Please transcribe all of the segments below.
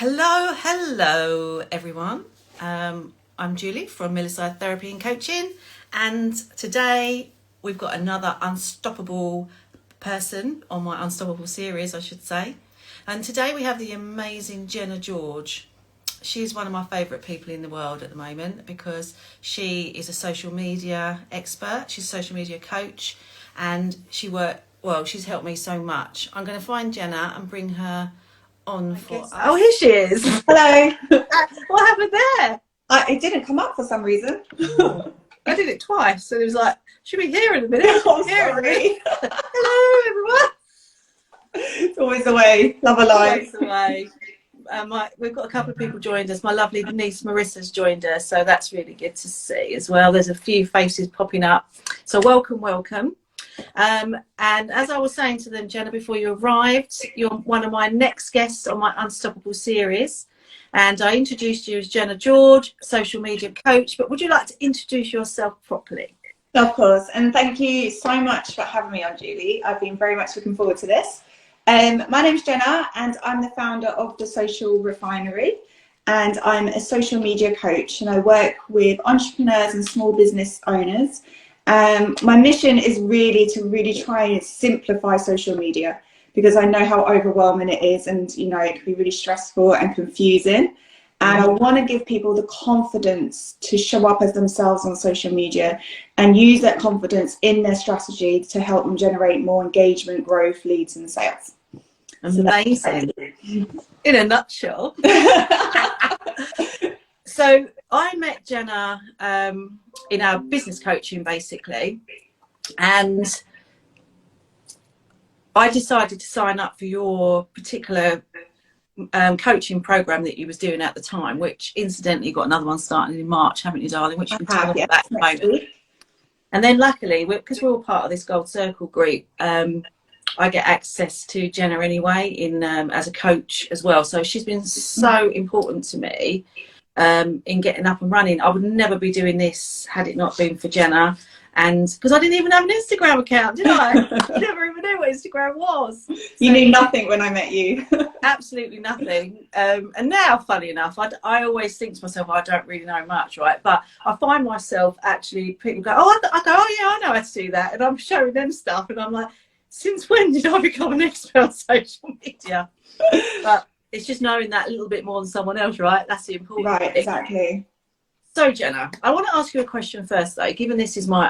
Hello everyone. I'm Julie from Milliside Therapy and Coaching, and today we've got another unstoppable person on my Unstoppable series, I should say. And today we have the amazing Jenna George. She's one of my favourite people in the world at the moment because she is a social media expert, she's a social media coach, and she's helped me so much. I'm going to find Jenna and bring her on for us. Oh, here she is. Hello. What happened there? It didn't come up for some reason. I did it twice, so it was like, should be here in a minute. Oh, sorry. Hello, everyone. It's always the way. Love a life. Always the way. We've got a couple of people joined us. My lovely niece Marissa's joined us, so that's really good to see as well. There's a few faces popping up, so welcome. And as I was saying to them, Jenna, before you arrived, you're one of my next guests on my Unstoppable series. And I introduced you as Jenna George, social media coach. But would you like to introduce yourself properly? Of course. And thank you so much for having me on, Julie. I've been very much looking forward to this. My name's Jenna, and I'm the founder of The Social Refinery. And I'm a social media coach, and I work with entrepreneurs and small business owners. My mission is to try and simplify social media, because I know how overwhelming it is, and it can be really stressful and confusing. And I want to give people the confidence to show up as themselves on social media and use that confidence in their strategy to help them generate more engagement, growth, leads and sales. Amazing. In a nutshell. So I met Jenna in our business coaching, basically, and I decided to sign up for your particular coaching program that you was doing at the time, which incidentally got another one starting in March, haven't you, darling? Which you can tell us about at the moment. And then luckily, because we're all part of this Gold Circle group, I get access to Jenna anyway in as a coach as well. So she's been so important to me in getting up and running. I would never be doing this had it not been for Jenna. And because I didn't even have an Instagram account, did I? I never even knew what Instagram was. You knew nothing when I met you. Absolutely nothing. And now, funny enough, I always think to myself, I don't really know much, right? But I find myself actually, people go, oh yeah, I know how to do that. And I'm showing them stuff. And I'm like, since when did I become an expert on social media? But it's just knowing that a little bit more than someone else, right? That's the important thing. Right, exactly. So Jenna, I want to ask you a question first though, given this is my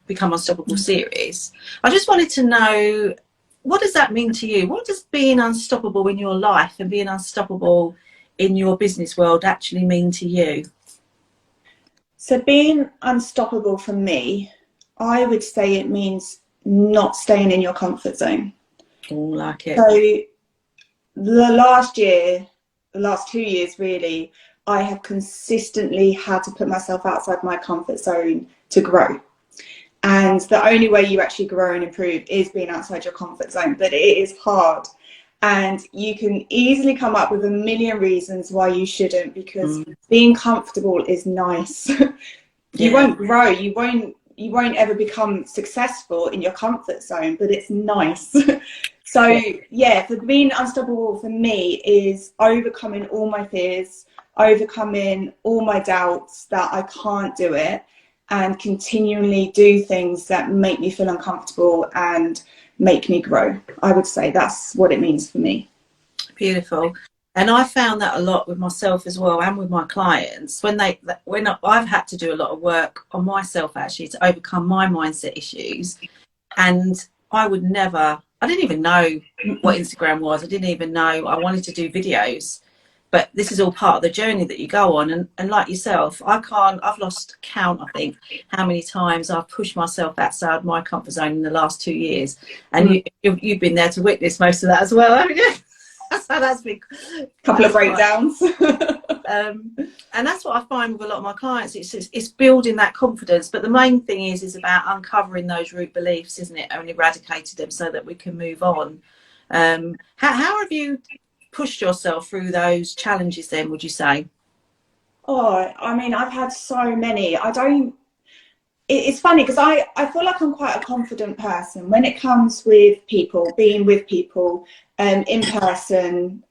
Become Unstoppable series. I just wanted to know, what does that mean to you? What does being unstoppable in your life and being unstoppable in your business world actually mean to you? So being unstoppable for me, I would say it means not staying in your comfort zone. Oh, like it. So the last 2 years really, I have consistently had to put myself outside my comfort zone to grow. And the only way you actually grow and improve is being outside your comfort zone, but it is hard. And you can easily come up with a million reasons why you shouldn't, because being comfortable is nice. You won't grow, you won't ever become successful in your comfort zone, but it's nice. So yeah, for being unstoppable for me is overcoming all my fears, overcoming all my doubts that I can't do it, and continually do things that make me feel uncomfortable and make me grow. I would say that's what it means for me. Beautiful. And I found that a lot with myself as well, and with my clients, when I've had to do a lot of work on myself actually to overcome my mindset issues. And I didn't even know what Instagram was. I didn't even know I wanted to do videos. But this is all part of the journey that you go on. And like yourself, I've lost count, I think, how many times I've pushed myself outside my comfort zone in the last 2 years. And you've been there to witness most of that as well, haven't you? So that's been a couple of breakdowns. And that's what I find with a lot of my clients. It's building that confidence. But the main thing is about uncovering those root beliefs, isn't it? And eradicating them so that we can move on. How have you pushed yourself through those challenges then, would you say? Oh, I mean, I've had so many. It's funny because I feel like I'm quite a confident person when it comes with people, being with people in person.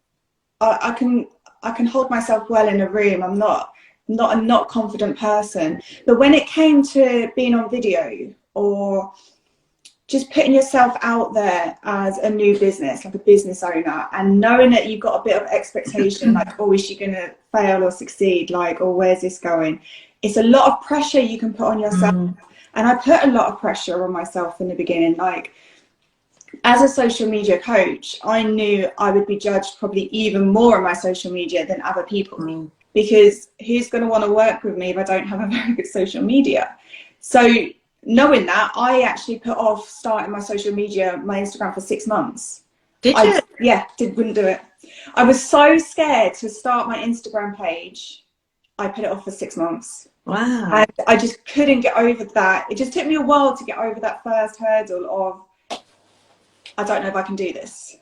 I can hold myself well in a room. I'm not a not confident person. But when it came to being on video or just putting yourself out there as a new business, like a business owner, and knowing that you've got a bit of expectation, like, oh, is she going to fail or succeed? Like, or where's this going? It's a lot of pressure you can put on yourself. And I put a lot of pressure on myself in the beginning. Like, as a social media coach, I knew I would be judged probably even more on my social media than other people, because who's going to want to work with me if I don't have a very good social media? So knowing that, I actually put off starting my social media, my Instagram, for 6 months. Did you? Yeah, wouldn't do it. I was so scared to start my Instagram page. I put it off for 6 months. Wow. And I just couldn't get over that. It just took me a while to get over that first hurdle of, I don't know if I can do this.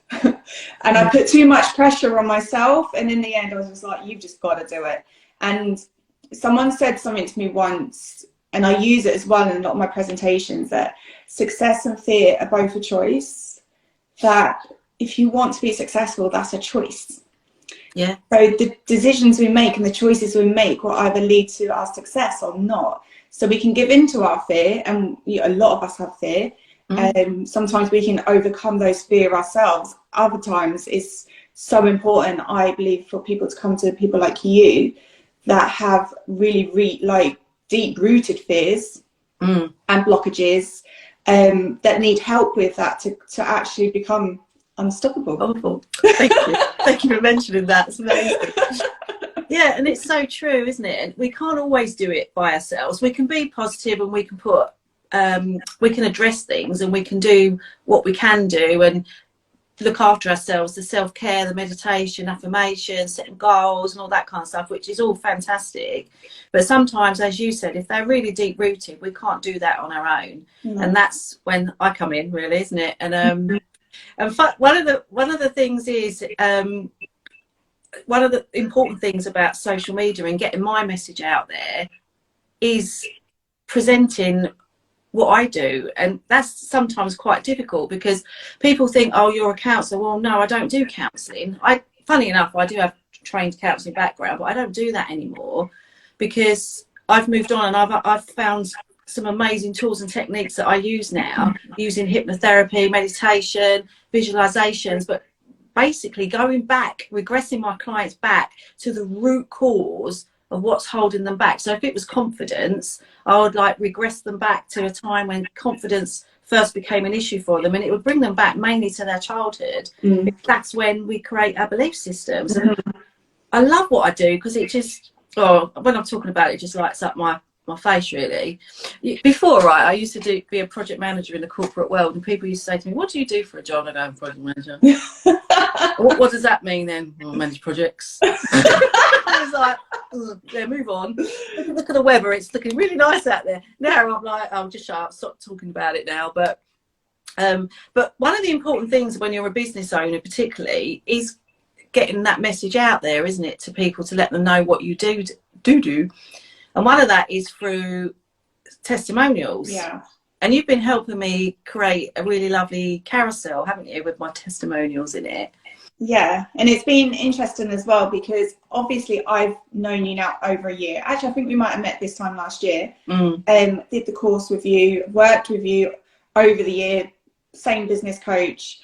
And I put too much pressure on myself. And in the end, I was just like, you've just got to do it. And someone said something to me once, and I use it as well in a lot of my presentations, that success and fear are both a choice. That if you want to be successful, that's a choice. Yeah. So the decisions we make and the choices we make will either lead to our success or not. So we can give in to our fear, and a lot of us have fear. Sometimes we can overcome those fear ourselves. Other times it's so important, I believe, for people to come to people like you that have really like deep-rooted fears and blockages that need help with that to actually become unstoppable. Oh, thank you. Thank you for mentioning that. It's amazing. Yeah, and it's so true, isn't it? And we can't always do it by ourselves. We can be positive, and we can put we can address things, and we can do what we can do and look after ourselves, the self-care, the meditation, affirmation, setting goals and all that kind of stuff, which is all fantastic. But sometimes, as you said, if they're really deep rooted, we can't do that on our own. And that's when I come in, really, isn't it? And one of the things is one of the important things about social media and getting my message out there is presenting what I do. And that's sometimes quite difficult, because people think, oh, you're a counsellor. Well, no, I don't do counselling. Funny enough, I do have trained counselling background, but I don't do that anymore, because I've moved on, and I've found some amazing tools and techniques that I use now, using hypnotherapy, meditation, visualizations, but basically going back, regressing my clients back to the root cause of what's holding them back. So if it was confidence, I would like regress them back to a time when confidence first became an issue for them, and it would bring them back mainly to their childhood. That's when we create our belief systems. And I love what I do, because it just, when I'm talking about it, it just lights up my face, really. Before, right, I used to be a project manager in the corporate world, and people used to say to me, what do you do for a job? I go, I'm a project manager. What does that mean then? Well, I manage projects. I was like, yeah, move on. Look at the weather, it's looking really nice out there. Now I'm like, just shut up, stop talking about it now. But one of the important things when you're a business owner particularly is getting that message out there, isn't it, to people, to let them know what you do. And one of that is through testimonials. Yeah. And you've been helping me create a really lovely carousel, haven't you, with my testimonials in it? Yeah, and it's been interesting as well, because obviously I've known you now over a year. Actually, I think we might have met this time last year. Did the course with you, worked with you over the year, same business coach.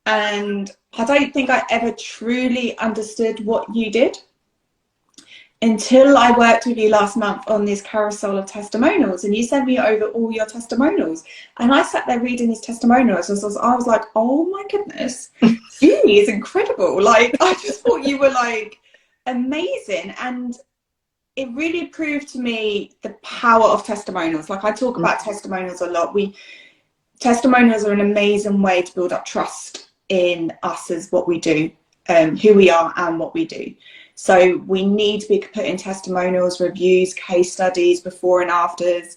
And I don't think I ever truly understood what you did until I worked with you last month on this carousel of testimonials, and you sent me over all your testimonials, and I sat there reading these testimonials. I was like, oh my goodness, Julie is incredible. Like, I just thought you were like amazing. And it really proved to me the power of testimonials. Like, I talk about testimonials a lot. Testimonials are an amazing way to build up trust in us as what we do, who we are and what we do. So we need to be putting testimonials, reviews, case studies, before and afters.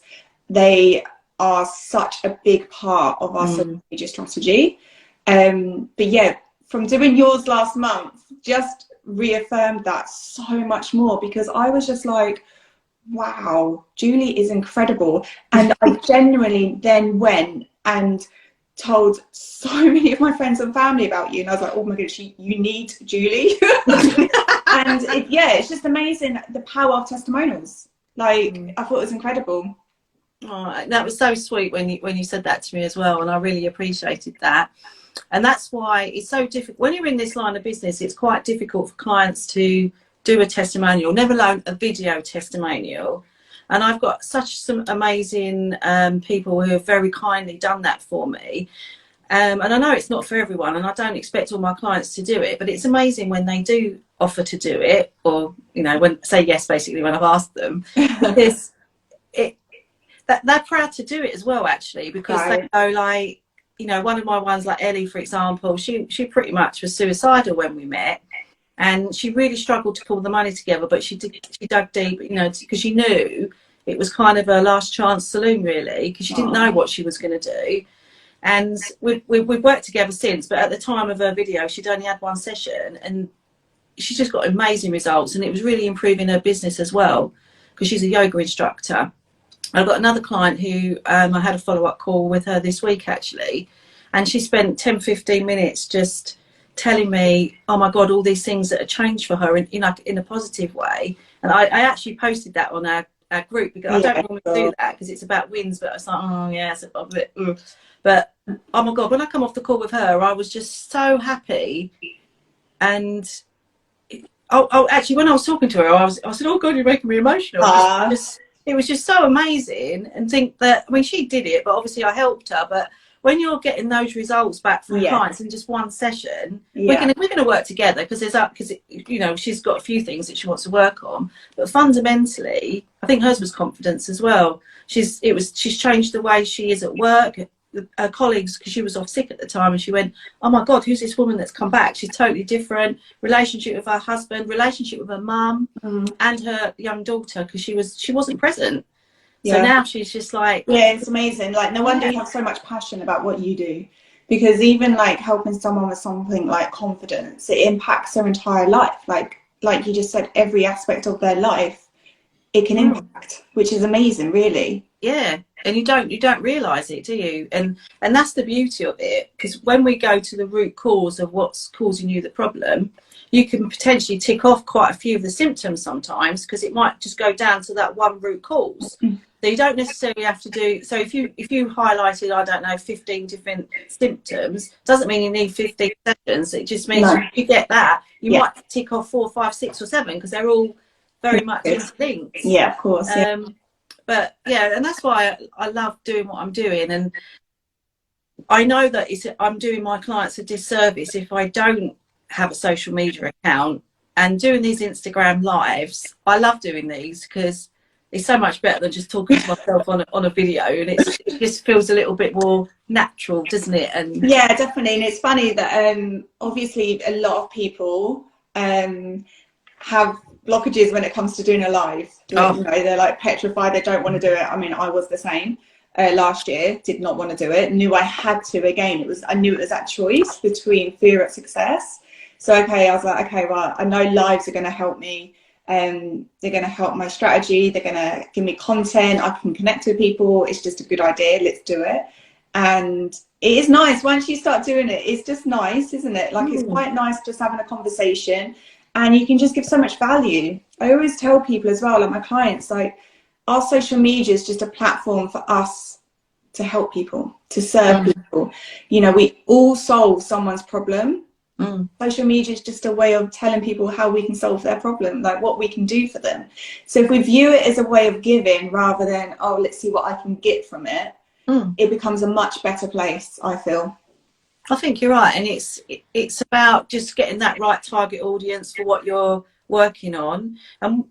They are such a big part of our social media strategy. But yeah, from doing yours last month, just reaffirmed that so much more, because I was just like, wow, Julie is incredible. And I genuinely then went and told so many of my friends and family about you, and I was like, oh my goodness, you need Julie. And it's just amazing, the power of testimonials. Like, I thought it was incredible. Oh, that was so sweet when you said that to me as well, and I really appreciated that. And that's why it's so difficult when you're in this line of business. It's quite difficult for clients to do a testimonial, never alone a video testimonial. And I've got some amazing people who have very kindly done that for me. And I know it's not for everyone, and I don't expect all my clients to do it, but it's amazing when they do offer to do it, or when say yes, basically, when I've asked them, because they're proud to do it as well, actually, because they go like, one of my ones, like Ellie, for example, she pretty much was suicidal when we met, and she really struggled to pull the money together, but she dug deep, because she knew it was kind of a last chance saloon, really, because she didn't know what she was going to do. And we've worked together since, but at the time of her video, she'd only had one session, and she just got amazing results, and it was really improving her business as well, because she's a yoga instructor. I've got another client who I had a follow-up call with her this week, actually, and she spent 10-15 minutes just telling me, oh my God, all these things that have changed for her in a positive way. And I actually posted that on our group, because I don't normally do that because it's about wins, but I was like, oh yeah, it's a bit, but oh my God, when I come off the call with her, I was just so happy. And actually, when I was talking to her, I said, oh God, you're making me emotional. It was just so amazing, and think that, I mean, she did it, but obviously I helped her. But when you're getting those results back from clients in just one session, we're gonna work together, because she's got a few things that she wants to work on. But fundamentally, I think hers was confidence as well. She's changed the way she is at work. Her colleagues, because she was off sick at the time, and she went, oh my God, who's this woman that's come back? She's totally different. Relationship with her husband, relationship with her mum, and her young daughter, because she wasn't present. So now she's just like, it's amazing. Like, no wonder you have so much passion about what you do, because even like helping someone with something like confidence, it impacts their entire life. Like you just said, every aspect of their life it can impact, which is amazing, really. Yeah, and you don't realise it, do you? And that's the beauty of it, because when we go to the root cause of what's causing you the problem, you can potentially tick off quite a few of the symptoms sometimes, because it might just go down to that one root cause. So you don't necessarily have to do, so if you highlighted, I don't know, 15 different symptoms, doesn't mean you need 15 sessions. It just means if you get that, you might tick off 4, 5, 6 or 7, because they're all very much interlinked. Yeah, of course. But and that's why I love doing what I'm doing. And I know that I'm doing my clients a disservice if I don't have a social media account. And doing these Instagram lives, I love doing these, because it's so much better than just talking to myself on a video, and it just feels a little bit more natural, doesn't it? And yeah, definitely. And it's funny that obviously a lot of people have blockages when it comes to doing a live. They're like petrified, they don't want to do it. I mean, I was the same. Last year, did not want to do it, knew I had to. Again, I knew it was that choice between fear of success. So I was like, okay, well, I know lives are going to help me. They're going to help my strategy, they're going to give me content, I can connect with people, it's just a good idea, let's do it. And it is nice once you start doing it. It's just nice, isn't it? Like, it's quite nice just having a conversation, and you can just give so much value. I always tell people as well, like my clients, like, our social media is just a platform for us to help people, to serve people. We all solve someone's problem. Social media is just a way of telling people how we can solve their problem, like what we can do for them. So if we view it as a way of giving rather than, oh, let's see what I can get from it, it becomes a much better place, I feel. I think you're right. And it's about just getting that right target audience for what you're working on. And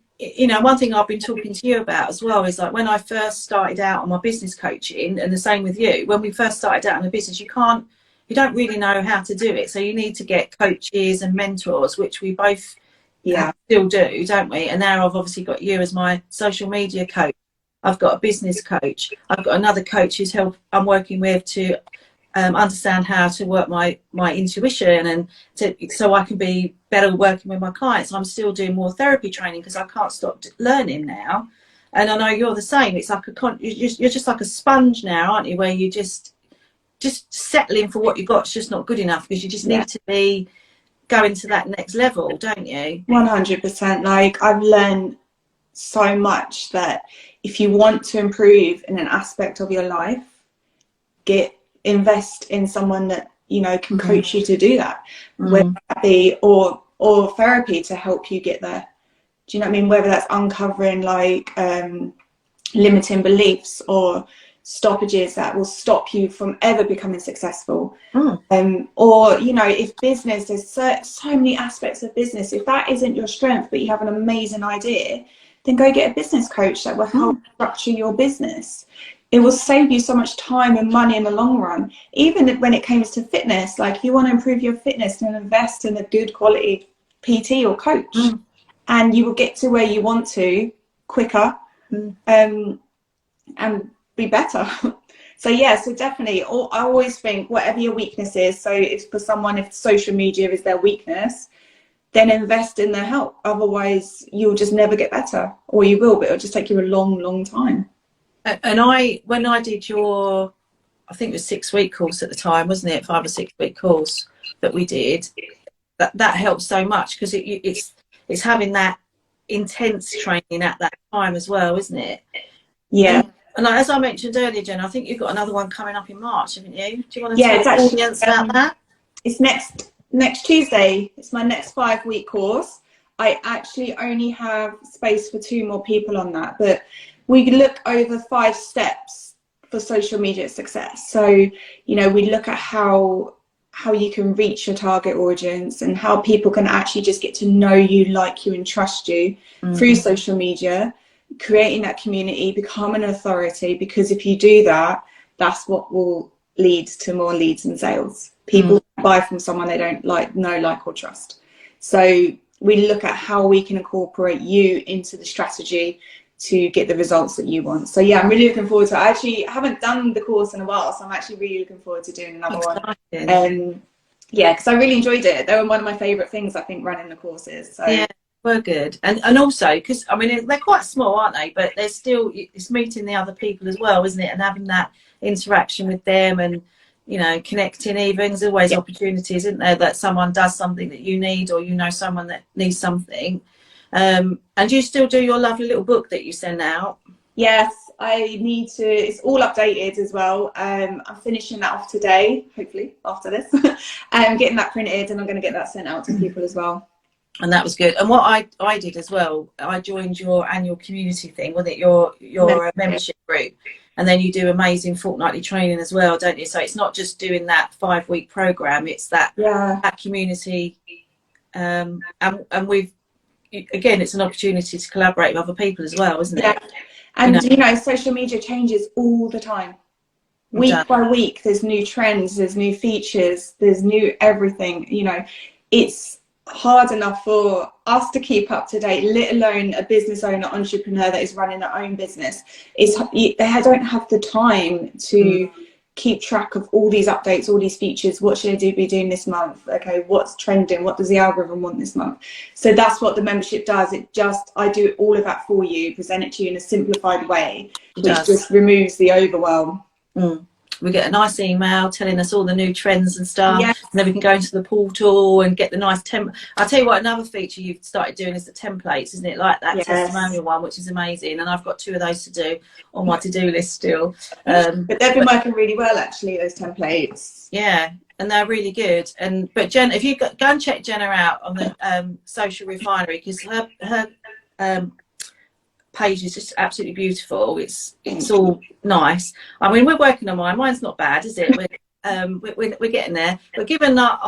one thing I've been talking to you about as well is, like, when I first started out on my business coaching, and the same with you, when we first started out in the business, you don't really know how to do it. So you need to get coaches and mentors, which we both still do, don't we? And now I've obviously got you as my social media coach. I've got a business coach. I've got another coach I'm working with to understand how to work my intuition, and so I can be better working with my clients. I'm still doing more therapy training because I can't stop learning now. And I know you're the same. It's like you're just like a sponge now, aren't you? Where you just just settling for what you got is just not good enough, because you just Yeah. need to be going to that next level, don't you? 100%. Like, I've learned so much that if you want to improve in an aspect of your life, invest in someone that, you know, can coach you to do that, whether that be or therapy to help you get there. Do you know what I mean? Whether that's uncovering like limiting beliefs or stoppages that will stop you from ever becoming successful. Or, you know, if business, there's so many aspects of business. If that isn't your strength, but you have an amazing idea, then go get a business coach that will help structure your business. It will save you so much time and money in the long run. Even when it comes to fitness, like if you want to improve your fitness, then invest in a good quality PT or coach, and you will get to where you want to quicker, and be better. So yeah, so definitely, I always think whatever your weakness is, so if for someone, if social media is their weakness, then invest in their help. Otherwise, you'll just never get better, or you will, but it'll just take you a long, long time. And when I did your, I think it was 6-week course at the time, wasn't it? 5 or 6 week course that we did. That helps so much, because it's having that intense training at that time as well, isn't it? Yeah. And as I mentioned earlier, Jen, I think you've got another one coming up in March, haven't you? Do you want to Yeah, tell the audience about that? It's next Tuesday. It's my next 5-week course. I actually only have space for 2 more people on that, but we look over 5 steps for social media success. So, you know, we look at how you can reach your target audience and how people can actually just get to know you, like you, and trust you through social media, creating that community, become an authority, because if you do that, that's what will lead to more leads and sales. People buy from someone they don't know, like, or trust. So we look at how we can incorporate you into the strategy to get the results that you want. So yeah, I'm really looking forward to it. I actually haven't done the course in a while, so I'm actually really looking forward to doing another one. Yeah, because I really enjoyed it. They were one of my favourite things, I think, running the courses. So yeah, we're good. And also, because I mean, they're quite small, aren't they? But they're still, it's meeting the other people as well, isn't it? And having that interaction with them, and, you know, connecting. Even there's always opportunities, isn't there, that someone does something that you need, or you know someone that needs something. And you still do your lovely little book that you send out? Yes, I need to. It's all updated as well. I'm finishing that off today, hopefully after this. I'm getting that printed, and I'm going to get that sent out to people as well. And that was good. And what I did as well, I joined your annual community thing, wasn't it? Your membership group. And then you do amazing fortnightly training as well, don't you? So it's not just doing that 5-week program, it's that community. And we've, again, it's an opportunity to collaborate with other people as well, isn't it? And you know, social media changes all the time. Week by week, there's new trends, there's new features, there's new everything. You know, it's hard enough for us to keep up to date, let alone a business owner, entrepreneur that is running their own business. They don't have the time to keep track of all these updates, all these features. What should I be doing this month? Okay, what's trending? What does the algorithm want this month? So that's what the membership does. I do all of that for you, present it to you in a simplified way, which just removes the overwhelm. We get a nice email telling us all the new trends and stuff, and then we can go into the portal and get the nice I'll tell you what, another feature you've started doing is the templates, isn't it? Like that testimonial one, which is amazing, and I've got 2 of those to do on my to-do list still. But they've been working really well, actually, those templates. Yeah, and they're really good. But Jen, if you go and check Jenna out on the Social Refinery, because her page is just absolutely beautiful. It's all nice. I mean, we're working on mine. Mine's not bad, is it? We're getting there. But given that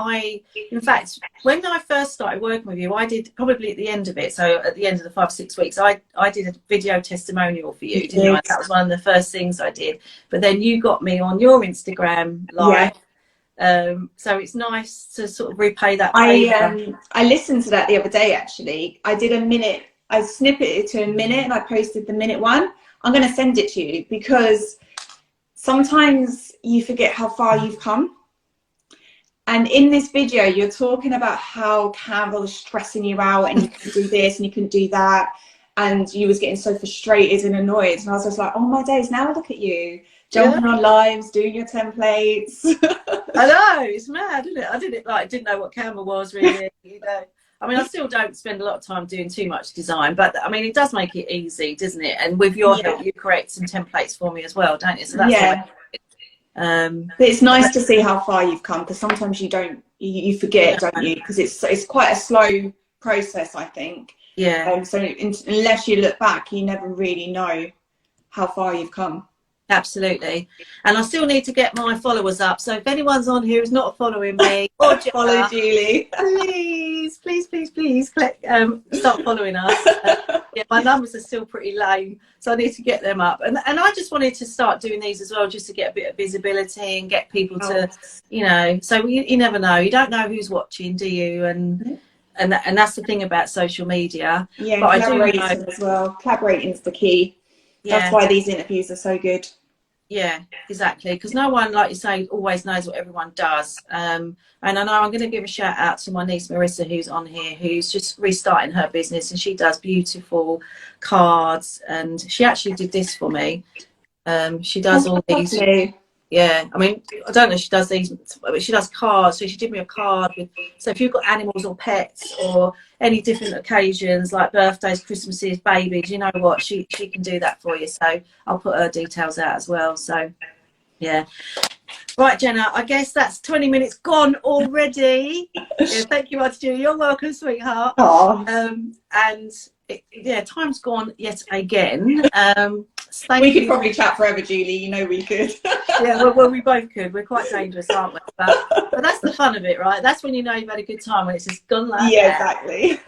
in fact, when I first started working with you, I did, probably at the end of it, so at the end of the 5 or 6 weeks, I did a video testimonial for you, didn't I? That was one of the first things I did. But then you got me on your Instagram live. So it's nice to sort of repay that favour. I listened to that the other day, actually. I did a minute. I snippeted it to a minute, and I posted the minute one. I'm going to send it to you, because sometimes you forget how far you've come. And in this video, you're talking about how Canva was stressing you out, and you couldn't do this and you couldn't do that, and you was getting so frustrated and annoyed. And I was just like, oh my days, now look at you. jumping on lives, doing your templates. I know, it's mad, isn't it? Didn't know what Canva was really, you know. I mean, I still don't spend a lot of time doing too much design, but I mean, it does make it easy, doesn't it? And with your help, you create some templates for me as well, don't you? So that's but it's nice to see how far you've come, because sometimes you forget, don't you? Because it's quite a slow process, I think. Yeah. So unless you look back, you never really know how far you've come. Absolutely. And I still need to get my followers up. So if anyone's on here who's not following me, or Jenna, follow Julie. please, start following us. Yeah, my numbers are still pretty lame, so I need to get them up. And I just wanted to start doing these as well, just to get a bit of visibility and get people to, you know, so you never know. You don't know who's watching, do you? And that's the thing about social media. Yeah, but collaborating as well. Collaborating is the key. That's why these interviews are so good. Yeah, exactly. Because no one, like you say, always knows what everyone does. And I know I'm going to give a shout out to my niece Marissa, who's on here, who's just restarting her business, and she does beautiful cards. And she actually did this for me. She does all these. Yeah, I mean, I don't know if she does these, but she does cards. So she did me a card with, so if you've got animals or pets or any different occasions like birthdays, Christmases, babies, you know what, she can do that for you. So I'll put her details out as well. So yeah. Right, Jenna, I guess that's 20 minutes gone already. Yeah, thank you much, Julie. You're welcome, sweetheart. And time's gone yet again. We could probably chat forever, Julie. You know we could. Yeah, well, we both could. We're quite dangerous, aren't we? But that's the fun of it, right? That's when you know you've had a good time, when it's just gone like that. Exactly.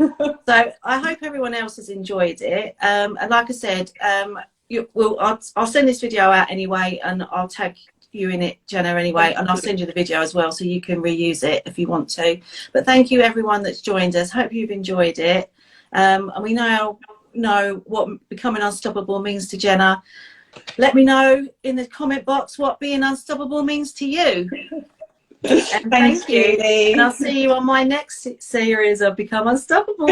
So I hope everyone else has enjoyed it. And like I said, I'll send this video out anyway, and I'll tag you in it, Jenna, anyway, and I'll send you the video as well, so you can reuse it if you want to. But thank you, everyone that's joined us. Hope you've enjoyed it. And we now know what becoming unstoppable means to Jenna. Let me know in the comment box what being unstoppable means to you. And thank you. And I'll see you on my next series of Become Unstoppable.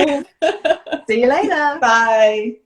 See you later. Bye.